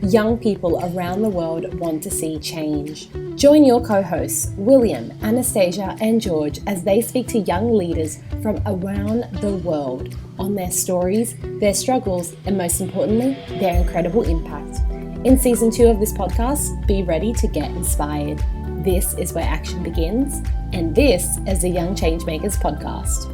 young people around the world want to see change. Join your co-hosts, William, Anastasia, and George, as they speak to young leaders from around the world on their stories, their struggles, and most importantly, their incredible impact. In season 2 of this podcast, be ready to get inspired. This is where action begins, and this is the Young Changemakers podcast.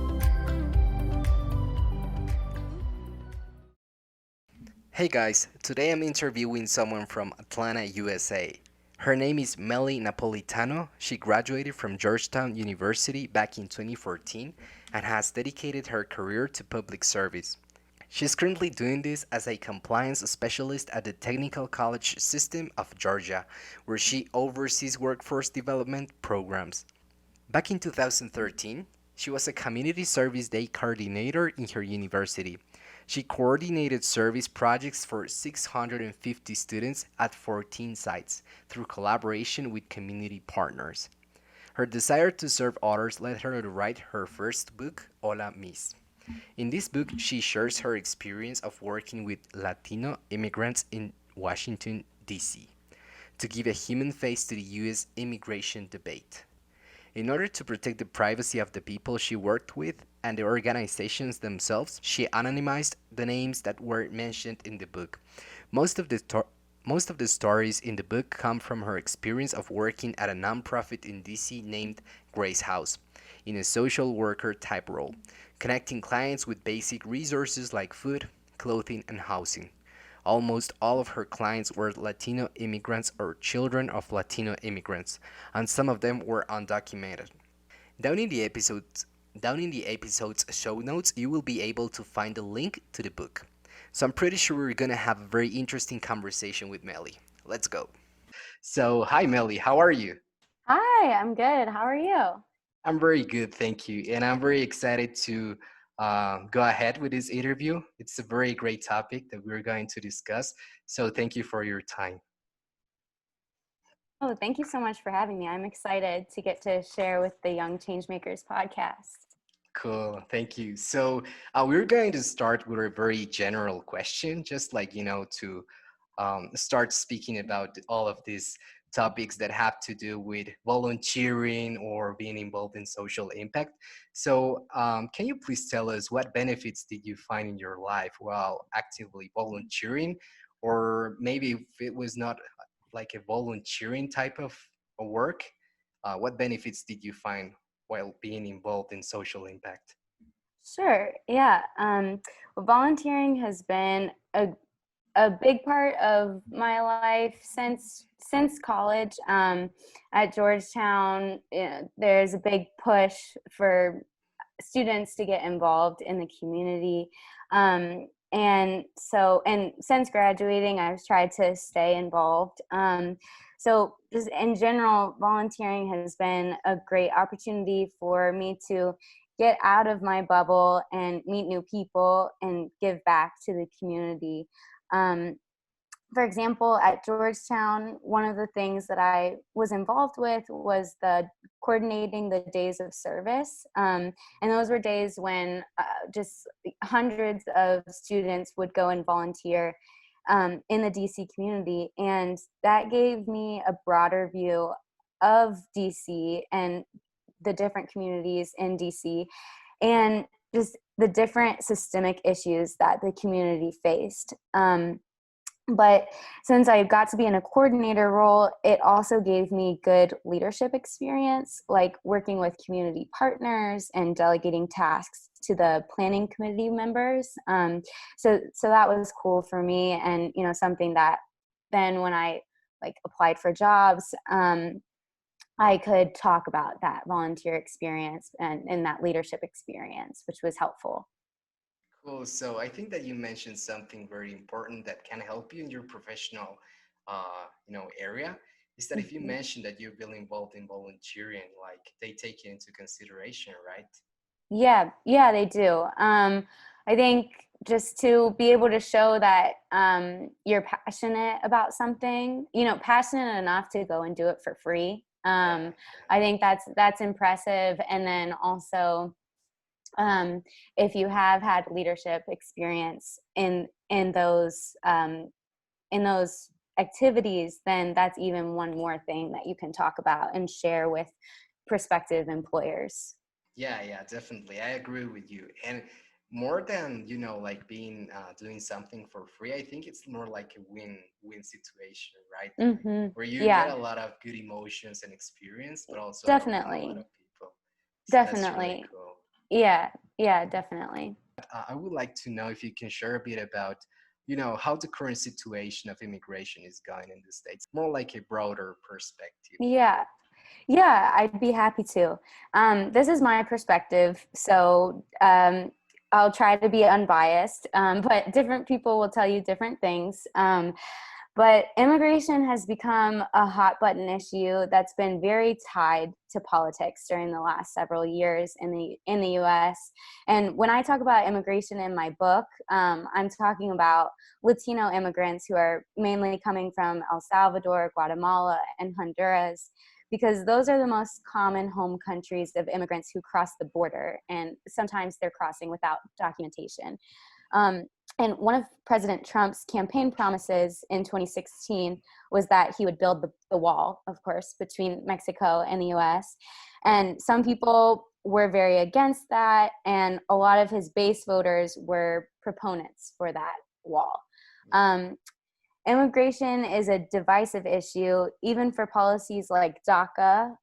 Hey guys, today I'm interviewing someone from Atlanta, USA. Her name is Mellie Napolitano. She graduated from Georgetown University back in 2014 and has dedicated her career to public service. She's currently doing this as a compliance specialist at the Technical College System of Georgia, where she oversees workforce development programs. Back in 2013, she was a community service day coordinator in her university. She coordinated service projects for 650 students at 14 sites through collaboration with community partners. Her desire to serve others led her to write her first book, Hola Miss. In this book, she shares her experience of working with Latino immigrants in Washington, D.C., to give a human face to the U.S. immigration debate. In order to protect the privacy of the people she worked with and the organizations themselves, she anonymized the names that were mentioned in the book. Most of the stories in the book come from her experience of working at a nonprofit in DC named Grace House, in a social worker type role, connecting clients with basic resources like food, clothing, and housing. Almost all of her clients were Latino immigrants or children of Latino immigrants, and some of them were undocumented. Down in the episode's show notes, you will be able to find a link to the book. So I'm pretty sure we're gonna have a very interesting conversation with Mellie. Let's go. So, hi Mellie, how are you? Hi, I'm good. How are you? I'm very good, thank you. And I'm very excited to go ahead with this interview. It's a very great topic that we're going to discuss. So, thank you for your time. Oh, thank you so much for having me. I'm excited to get to share with the Young Changemakers podcast. Cool, thank you. So, we're going to start with a very general question, just like, to start speaking about all of these topics that have to do with volunteering or being involved in social impact. So, can you please tell us what benefits did you find in your life while actively volunteering? Or maybe if it was not like a volunteering type of work, what benefits did you find while being involved in social impact? Sure. Yeah. Well, volunteering has been a big part of my life since college. At Georgetown, there's a big push for students to get involved in the community. And since graduating, I've tried to stay involved. So just in general, volunteering has been a great opportunity for me to get out of my bubble and meet new people and give back to the community. Um, for example, at Georgetown, one of the things that I was involved with was the coordinating the days of service. And those were days when just hundreds of students would go and volunteer in the DC community. And that gave me a broader view of DC and the different communities in DC and just the different systemic issues that the community faced. But since I got to be in a coordinator role, it also gave me good leadership experience, like working with community partners and delegating tasks to the planning committee members. So that was cool for me, and something that then when I applied for jobs, I could talk about that volunteer experience and that leadership experience, which was helpful. Cool. So I think that you mentioned something very important that can help you in your professional, area. Is that if you Mhm. mentioned that you're really involved in volunteering, like they take you into consideration, right? Yeah, they do. I think just to be able to show that you're passionate about something, passionate enough to go and do it for free. Yeah. I think that's impressive. And then also, if you have had leadership experience in those activities, then that's even one more thing that you can talk about and share with prospective employers. Yeah, definitely. I agree with you. And more than, like being doing something for free, I think it's more like a win-win situation, right? Where you get Yeah, a lot of good emotions and experience, but also helping a lot definitely. of people. So that's really Definitely. cool. Yeah, definitely. I would like to know if you can share a bit about, how the current situation of immigration is going in the States, more like a broader perspective. Yeah. Yeah, I'd be happy to. This is my perspective, so I'll try to be unbiased, but different people will tell you different things. But immigration has become a hot button issue that's been very tied to politics during the last several years in the U.S. And when I talk about immigration in my book, I'm talking about Latino immigrants who are mainly coming from El Salvador, Guatemala, and Honduras, because those are the most common home countries of immigrants who cross the border, and sometimes they're crossing without documentation. Um, and one of President Trump's campaign promises in 2016 was that he would build the wall, of course, between Mexico and the US. And some people were very against that, and a lot of his base voters were proponents for that wall. Immigration is a divisive issue, even for policies like DACA,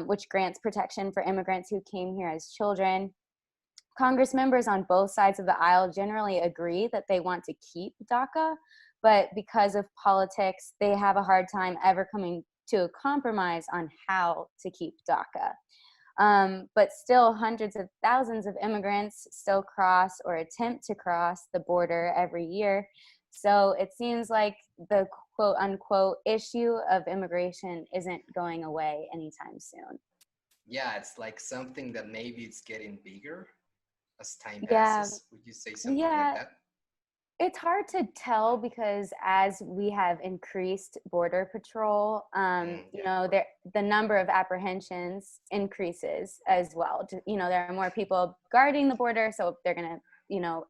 which grants protection for immigrants who came here as children. Congress members on both sides of the aisle generally agree that they want to keep DACA, but because of politics, they have a hard time ever coming to a compromise on how to keep DACA. But still, hundreds of thousands of immigrants still cross or attempt to cross the border every year. So it seems like the quote unquote issue of immigration isn't going away anytime soon. Yeah, it's like something that maybe it's getting bigger as time Yeah, passes. Would you say something like yeah, that? it's hard to tell because as we have increased border patrol, Yeah. the number of apprehensions increases as well. There are more people guarding the border, so they're going to,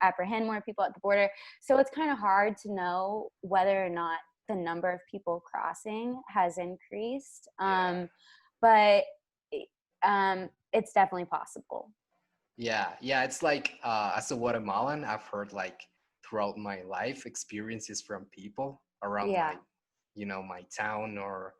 apprehend more people at the border. So it's kind of hard to know whether or not the number of people crossing has increased. Yeah. But it's definitely possible. Yeah. It's like as a Guatemalan, I've heard like throughout my life experiences from people around Yeah, my town or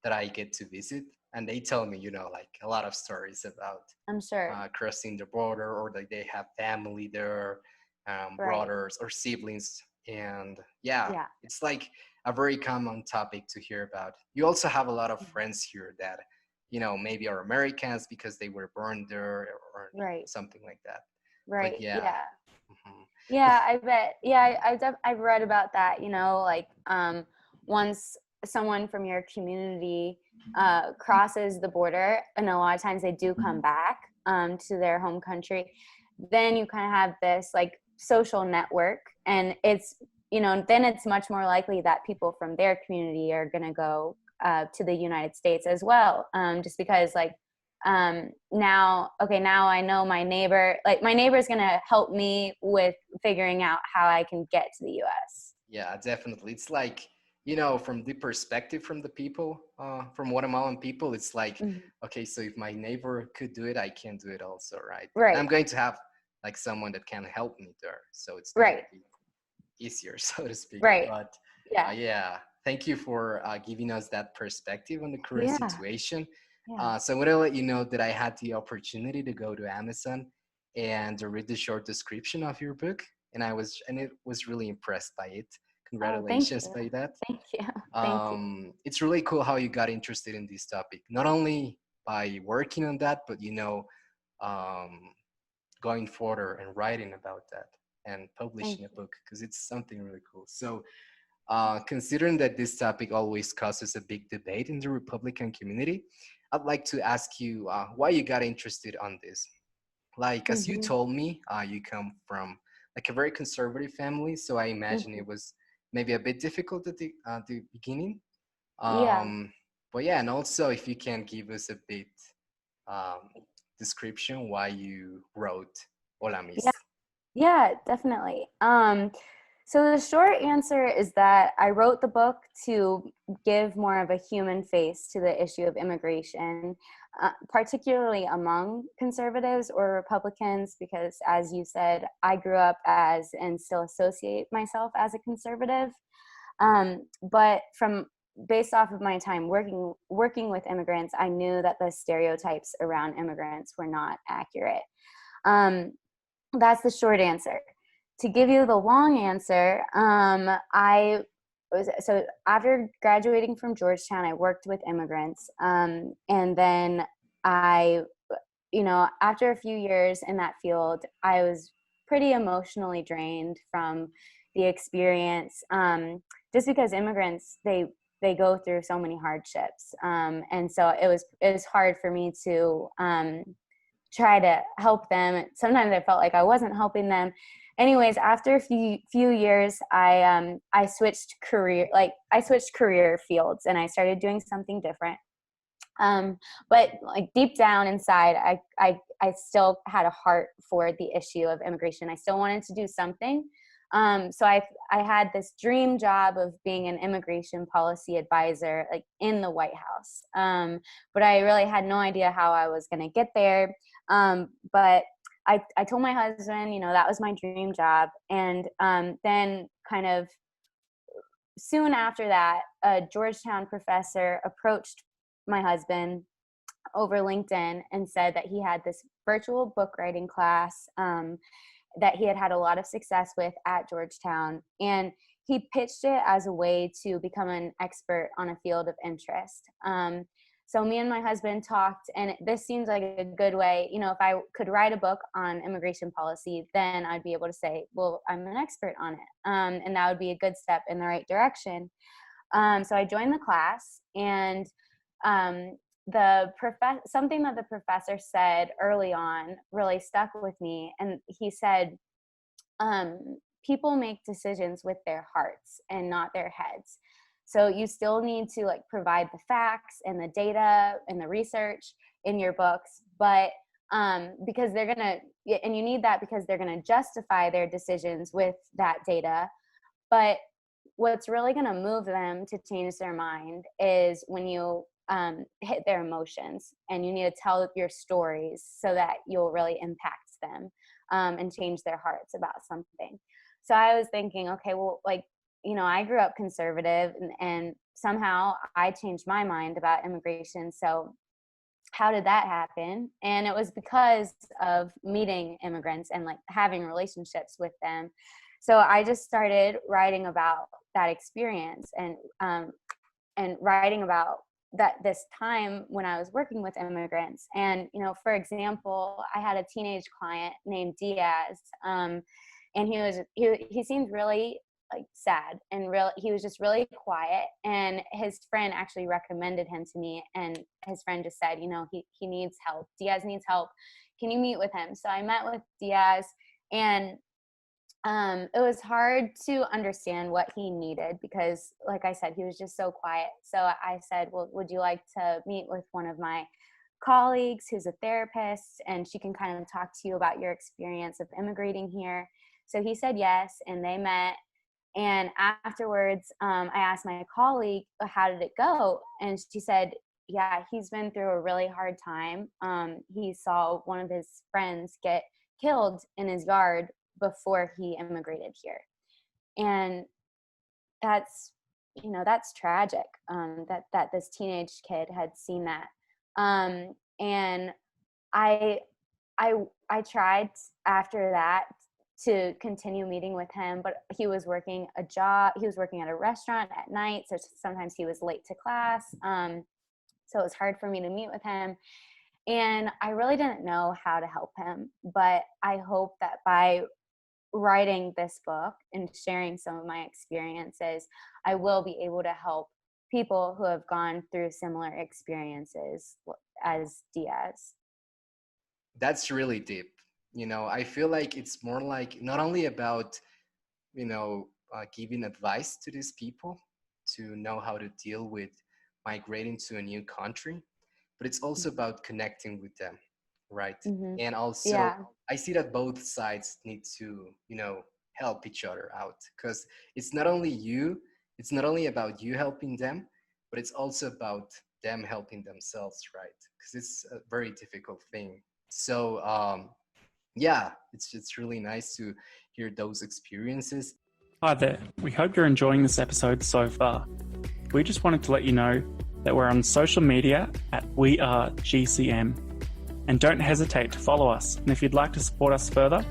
that I get to visit, and they tell me, like a lot of stories about I'm sure. crossing the border or that they have family there, Right. brothers or siblings, and yeah, Yeah. it's like a very common topic to hear about. You also have a lot of friends here that maybe are Americans because they were born there or Right. something like that. But Right. yeah. Yeah. Mhm. Yeah, I bet. Yeah, I've read about that. Like once someone from your community crosses the border, and a lot of times they do come back to their home country, then you kind of have this like social network, and then it's much more likely that people from their community are going to go to the United States as well, just because like now I know my neighbor, like my neighbor is going to help me with figuring out how I can get to the US. Yeah, definitely. It's like, from the perspective from the people, from Guatemalan people, it's like, Mhm. okay, so if my neighbor could do it, I can do it also, right? And Right. I'm going to have like someone that can help me there. So it's going to Right. be easier, so to speak. Right. But Yeah. yeah, thank you for giving us that perspective on the current Yeah. situation. Yeah. So I'm going to let you know that I had the opportunity to go to Amazon and to read the short description of your book. And it was really impressed by it. Oh, thank Congratulations you. by that. Thank you. Thank you. It's really cool how you got interested in this topic, not only by working on that, but um, going further and writing about that and Thank publishing a you. book because it's something really cool. So, considering that this topic always causes a big debate in the Republican community, I'd like to ask you why you got interested on this. Like, as you Hmm. told me, you come from like a very conservative family, so I imagine Hmm. it was maybe a bit difficult at the beginning. Yeah. Um, but yeah, and also if you can give us a bit um, description why you wrote Hola Yeah. Miss. Yeah, definitely. So the short answer is that I wrote the book to give more of a human face to the issue of immigration, particularly among conservatives or Republicans, because as you said, I grew up as and still associate myself as a conservative. But from based off of my time working with immigrants, I knew that the stereotypes around immigrants were not accurate. Um, that's the short answer. To give you the long answer, so after graduating from Georgetown, I worked with immigrants, and then I, after a few years in that field, I was pretty emotionally drained from the experience, just because immigrants they go through so many hardships, and so it was hard for me to try to help them. Sometimes I felt like I wasn't helping them. Anyways, after a few years, I switched career fields, and I started doing something different. But like deep down inside, I still had a heart for the issue of immigration. I still wanted to do something. So I had this dream job of being an immigration policy advisor, like in the White House. But I really had no idea how I was going to get there. But I told my husband, that was my dream job. And then kind of soon after that, a Georgetown professor approached my husband over LinkedIn and said that he had this virtual book writing class that he had had a lot of success with at Georgetown. And he pitched it as a way to become an expert on a field of interest. So me and my husband talked, and this seems like a good way, if I could write a book on immigration policy, then I'd be able to say, well, I'm an expert on it. And that would be a good step in the right direction. So I joined the class, and something that the professor said early on really stuck with me. And he said, people make decisions with their hearts and not their heads. So you still need to provide the facts and the data and the research in your books, but because they're gonna, and you need that because they're gonna justify their decisions with that data. But what's really gonna move them to change their mind is when you hit their emotions, and you need to tell your stories so that you'll really impact them and change their hearts about something. So I was thinking, okay, well, I grew up conservative, and somehow I changed my mind about immigration. So how did that happen? And it was because of meeting immigrants and having relationships with them. So I just started writing about that experience, and writing about this time when I was working with immigrants. And, for example, I had a teenage client named Diaz, and he seemed really sad, and he was just really quiet, and his friend actually recommended him to me, and his friend just said, he needs help. Diaz needs help. Can you meet with him? So I met with Diaz, and it was hard to understand what he needed because, like I said, he was just so quiet. So I said, well, would you like to meet with one of my colleagues who's a therapist, and she can kind of talk to you about your experience of immigrating here? So he said yes, and they met. And afterwards, I asked my colleague, how did it go? And she said, yeah, he's been through a really hard time. He saw one of his friends get killed in his yard before he immigrated here. And that's tragic, that this teenage kid had seen that. And I tried after that to continue meeting with him, but he was working at a restaurant at night, so sometimes he was late to class. So it was hard for me to meet with him, and I really didn't know how to help him. But I hope that by writing this book and sharing some of my experiences, I will be able to help people who have gone through similar experiences as Diaz. That's really deep. I feel like it's more like not only about, giving advice to these people to know how to deal with migrating to a new country, but it's also about connecting with them, right? Mm-hmm. And also, Yeah. I see that both sides need to, help each other out, because it's not only about you helping them, but it's also about them helping themselves, right? Because it's a very difficult thing. So yeah, it's really nice to hear those experiences. Hi there, we hope you're enjoying this episode so far. We just wanted to let you know that we're on social media at WeAreGCM. And don't hesitate to follow us. And if you'd like to support us further,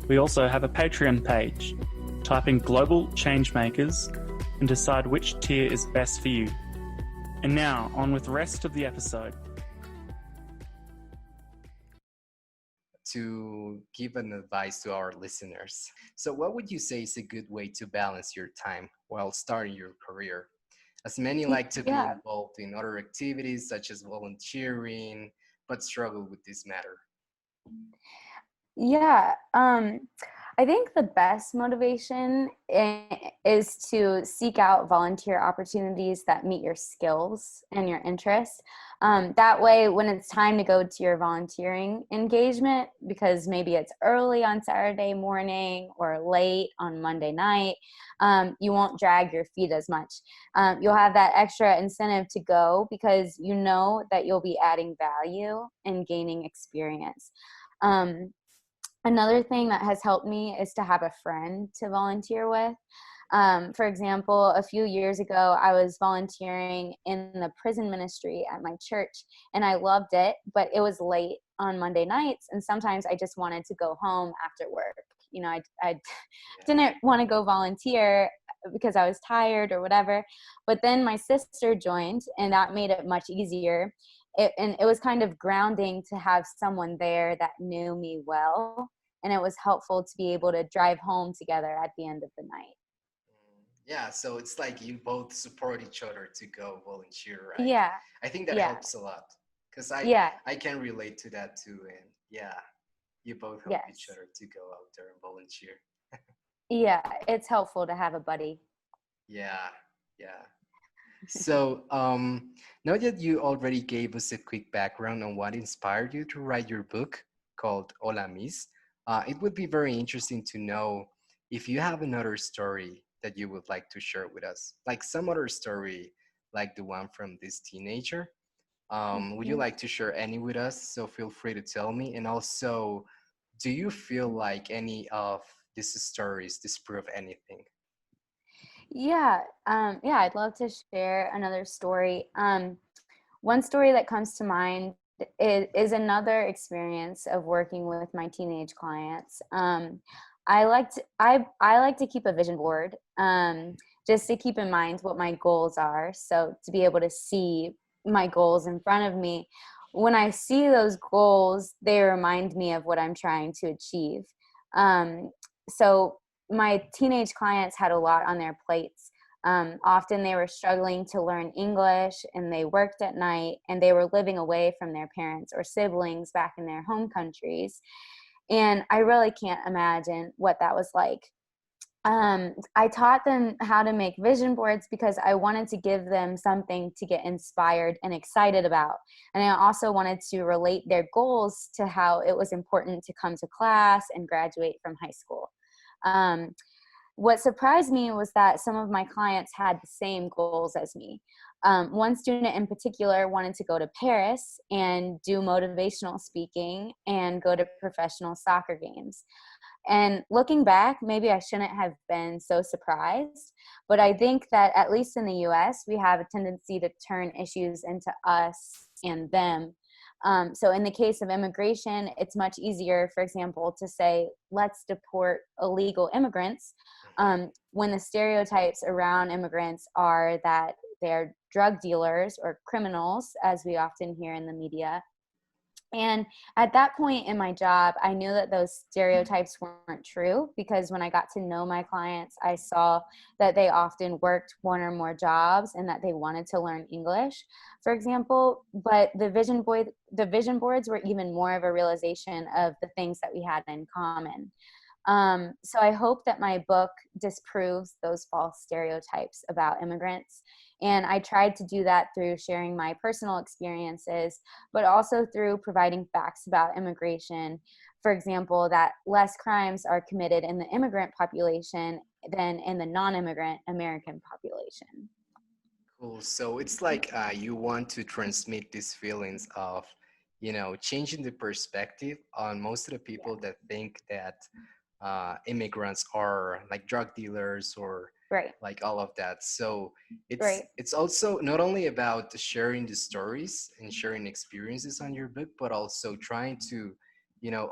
we also have a Patreon page. Type in Global Changemakers and decide which tier is best for you. And now, on with the rest of the episode. To give an advice to our listeners. So what would you say is a good way to balance your time while starting your career? As many like to be involved in other activities such as volunteering, but struggle with this matter. Yeah, I think the best motivation is to seek out volunteer opportunities that meet your skills and your interests. That way, when it's time to go to your volunteering engagement, because maybe it's early on Saturday morning or late on Monday night, you won't drag your feet as much. You'll have that extra incentive to go because you know that you'll be adding value and gaining experience. Another thing that has helped me is to have a friend to volunteer with. For example, a few years ago, I was volunteering in the prison ministry at my church, and I loved it, but it was late on Monday nights, and sometimes I just wanted to go home after work. You know, I didn't want to go volunteer because I was tired or whatever, but then my sister joined, and that made it much easier. And it was kind of grounding to have someone there that knew me well, and it was helpful to be able to drive home together at the end of the night. Yeah, so it's like you both support each other to go volunteer, right? Yeah. I think that helps a lot because I can relate to that too. And yeah, you both help each other to go out there and volunteer. Yeah, it's helpful to have a buddy. Yeah. So now that you already gave us a quick background on what inspired you to write your book called Hola Miss, it would be very interesting to know if you have another story that you would like to share with us, like some other story like the one from this teenager. Would you like to share any with us? So feel free to tell me. And also, do you feel like any of these stories disprove anything? Yeah, I'd love to share another story. One story that comes to mind is another experience of working with my teenage clients. I like to keep a vision board, just to keep in mind what my goals are. So to be able to see my goals in front of me, when I see those goals, they remind me of what I'm trying to achieve. So my teenage clients had a lot on their plates. Often they were struggling to learn English, and they worked at night, and they were living away from their parents or siblings back in their home countries. And I really can't imagine what that was like. I taught them how to make vision boards because I wanted to give them something to get inspired and excited about. And I also wanted to relate their goals to how it was important to come to class and graduate from high school. What surprised me was that some of my clients had the same goals as me. One student in particular wanted to go to Paris and do motivational speaking and go to professional soccer games. And looking back, maybe I shouldn't have been so surprised, but I think that at least in the US, we have a tendency to turn issues into us and them. So in the case of immigration, it's much easier, for example, to say, let's deport illegal immigrants, when the stereotypes around immigrants are that they're drug dealers or criminals, as we often hear in the media. And at that point in my job, I knew that those stereotypes weren't true, because when I got to know my clients, I saw that they often worked one or more jobs and that they wanted to learn English, for example. But the vision boards were even more of a realization of the things that we had in common. So I hope that my book disproves those false stereotypes about immigrants. And I tried to do that through sharing my personal experiences, but also through providing facts about immigration, for example, that less crimes are committed in the immigrant population than in the non-immigrant American population. Cool. So it's like you want to transmit these feelings of, changing the perspective on most of the people that think that immigrants are like drug dealers or Right. like all of that. So Right. it's also not only about sharing the stories and sharing experiences on your book, but also trying to,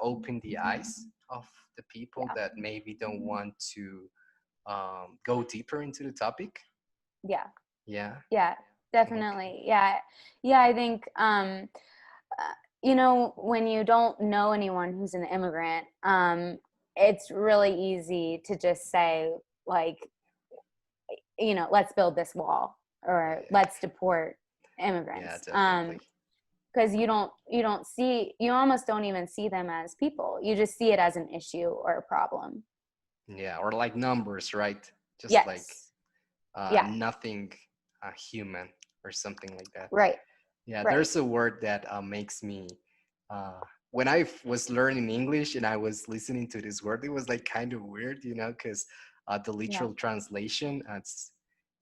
open the eyes of the people Yeah. that maybe don't want to go deeper into the topic. Yeah. Yeah. Yeah, Okay. definitely. Yeah, I think when you don't know anyone who's an immigrant, it's really easy to just say, like, let's build this wall, or let's deport Yeah, immigrants. definitely. Because you almost don't even see them as people. You just see it as an issue or a problem. Yeah, or like numbers, right? Just like Yes. Yeah. nothing human or something like that. Right. Yeah, Right. there's a word that makes me, when I was learning English and I was listening to this word, it was like kind of weird, because the Yeah. literal translation,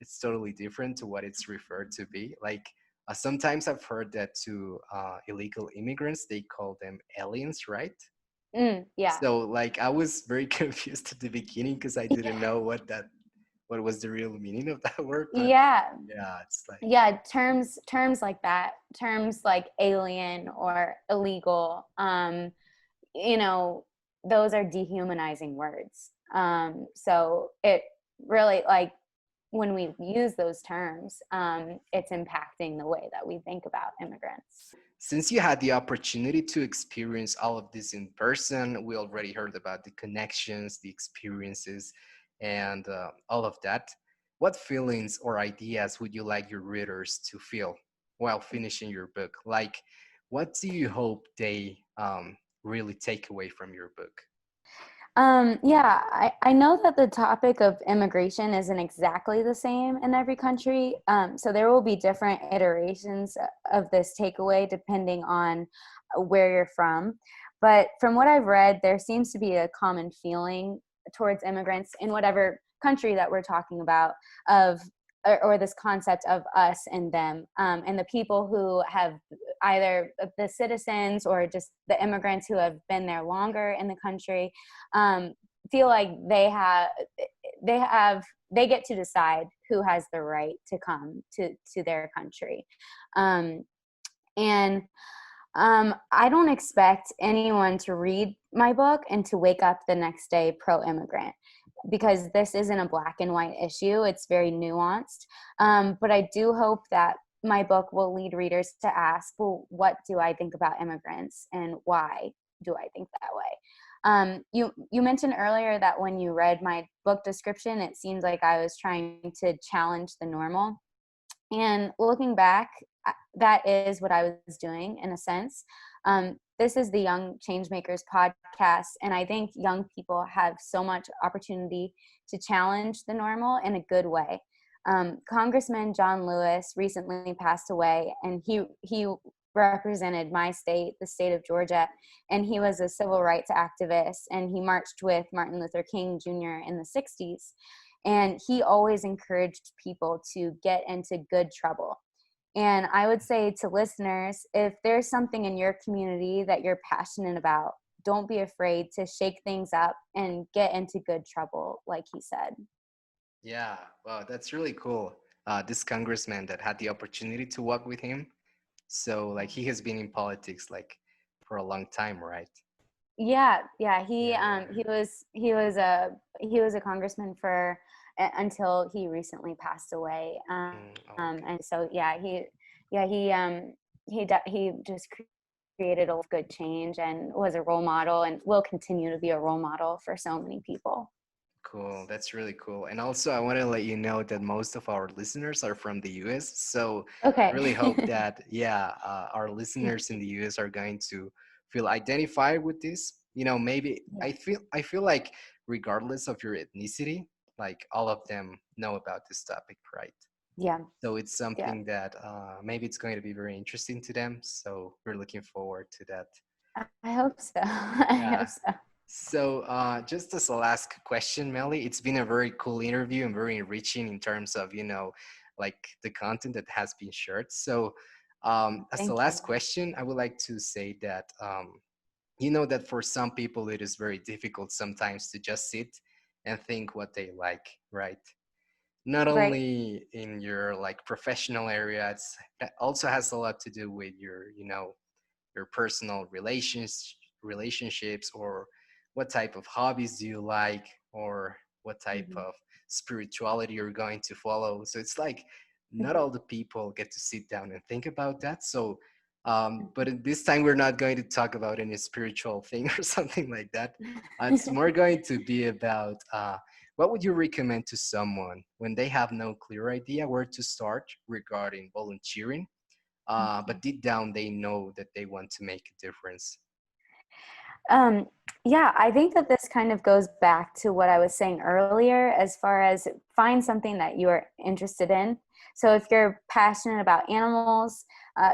it's totally different to what it's referred to be. Like sometimes I've heard that to illegal immigrants, they call them aliens, right? Yeah. So like I was very confused at the beginning because I didn't know what was the real meaning of that word. But Yeah. yeah, it's like Yeah, terms like that, terms like alien or illegal, you know those are dehumanizing words. So it really, like, when we use those terms, it's impacting the way that we think about immigrants. since you had the opportunity to experience all of this in person, we already heard about the connections, the experiences, and all of that. What feelings or ideas would you like your readers to feel while finishing your book? Like, what do you hope they really take away from your book? Yeah, I know that the topic of immigration isn't exactly the same in every country. So there will be different iterations of this takeaway depending on where you're from. But from what I've read, there seems to be a common feeling towards immigrants in whatever country that we're talking about, of or this concept of us and them, and the people who have either the citizens or just the immigrants who have been there longer in the country, um, feel like they get to decide who has the right to come to their country. um, and I don't expect anyone to read my book and to wake up the next day pro-immigrant, because this isn't a black and white issue. It's very nuanced. But I do hope that my book will lead readers to ask, well, what do I think about immigrants and why do I think that way? You mentioned earlier that when you read my book description, it seemed like I was trying to challenge the normal. And looking back, that is what I was doing in a sense. This is the Young Changemakers podcast, and I think young people have so much opportunity to challenge the normal in a good way. Congressman John Lewis recently passed away, and he represented my state, the state of Georgia, and he was a civil rights activist, and he marched with Martin Luther King Jr. in the 60s. And he always encouraged people to get into good trouble. And I would say to listeners, if there's something in your community that you're passionate about, don't be afraid to shake things up and get into good trouble, like he said. Yeah, wow, that's really cool. This congressman that had the opportunity to work with him. So, like, he has been in politics like for a long time, right? Yeah. Yeah, yeah. He was a congressman for until he recently passed away. Okay. And so he just created a good change and was a role model and will continue to be a role model for so many people. Cool. That's really cool. And also, I want to let you know that most of our listeners are from the US. So I really hope Okay. that, yeah, our listeners in the US are going to feel identified with this. Maybe Yeah. I feel like regardless of your ethnicity, like all of them know about this topic, right? Yeah. So it's Yeah. something that maybe it's going to be very interesting to them. So we're looking forward to that. I hope so. I hope so. So, just as a last question, Mellie, it's been a very cool interview and very enriching in terms of, like the content that has been shared. So, as the Thank last you. question, I would like to say that, that for some people it is very difficult sometimes to just sit and think what they like, right? Not Right. only in your like professional area, it also has a lot to do with your personal relationships, or what type of hobbies do you like, or what type Mhm. of spirituality you're going to follow. So it's like not all the people get to sit down and think about that. So but at this time we're not going to talk about any spiritual thing or something like that. It's more going to be about what would you recommend to someone when they have no clear idea where to start regarding volunteering, but deep down they know that they want to make a difference. Um, yeah, I think that this kind of goes back to what I was saying earlier, as far as find something that you're interested in. So if you're passionate about animals,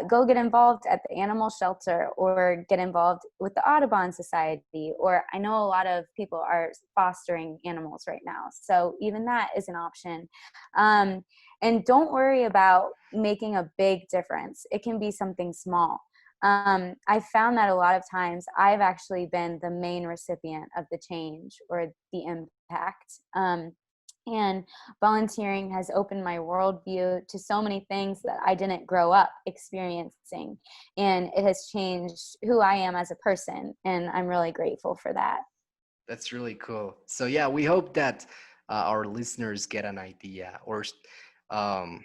go get involved at the animal shelter, or get involved with the Audubon Society. Or I know a lot of people are fostering animals right now, so even that is an option. Um, and don't worry about making a big difference. It can be something small. I found that a lot of times I've actually been the main recipient of the change or the impact. And volunteering has opened my worldview to so many things that I didn't grow up experiencing. And it has changed who I am as a person. And I'm really grateful for that. That's really cool. So yeah, we hope that our listeners get an idea, or um,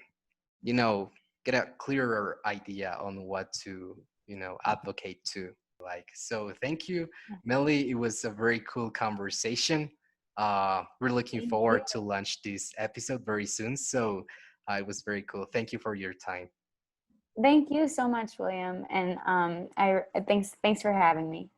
you know get a clearer idea on what to advocate to. Like, so thank you, Mellie. It was a very cool conversation. We're looking Thank you. forward to launch this episode very soon. So it was very cool. Thank you for your time. Thank you so much, William. And thanks for having me.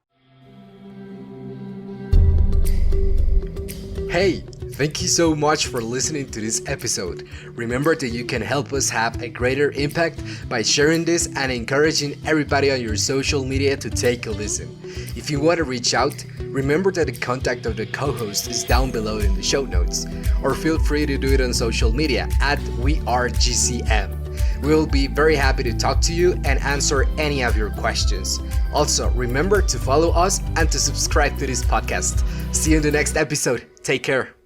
Hey, thank you so much for listening to this episode. Remember that you can help us have a greater impact by sharing this and encouraging everybody on your social media to take a listen. If you want to reach out, remember that the contact of the co-host is down below in the show notes, or feel free to do it on social media at WeAreGCM. We will be very happy to talk to you and answer any of your questions. Also, remember to follow us and to subscribe to this podcast. See you in the next episode. Take care.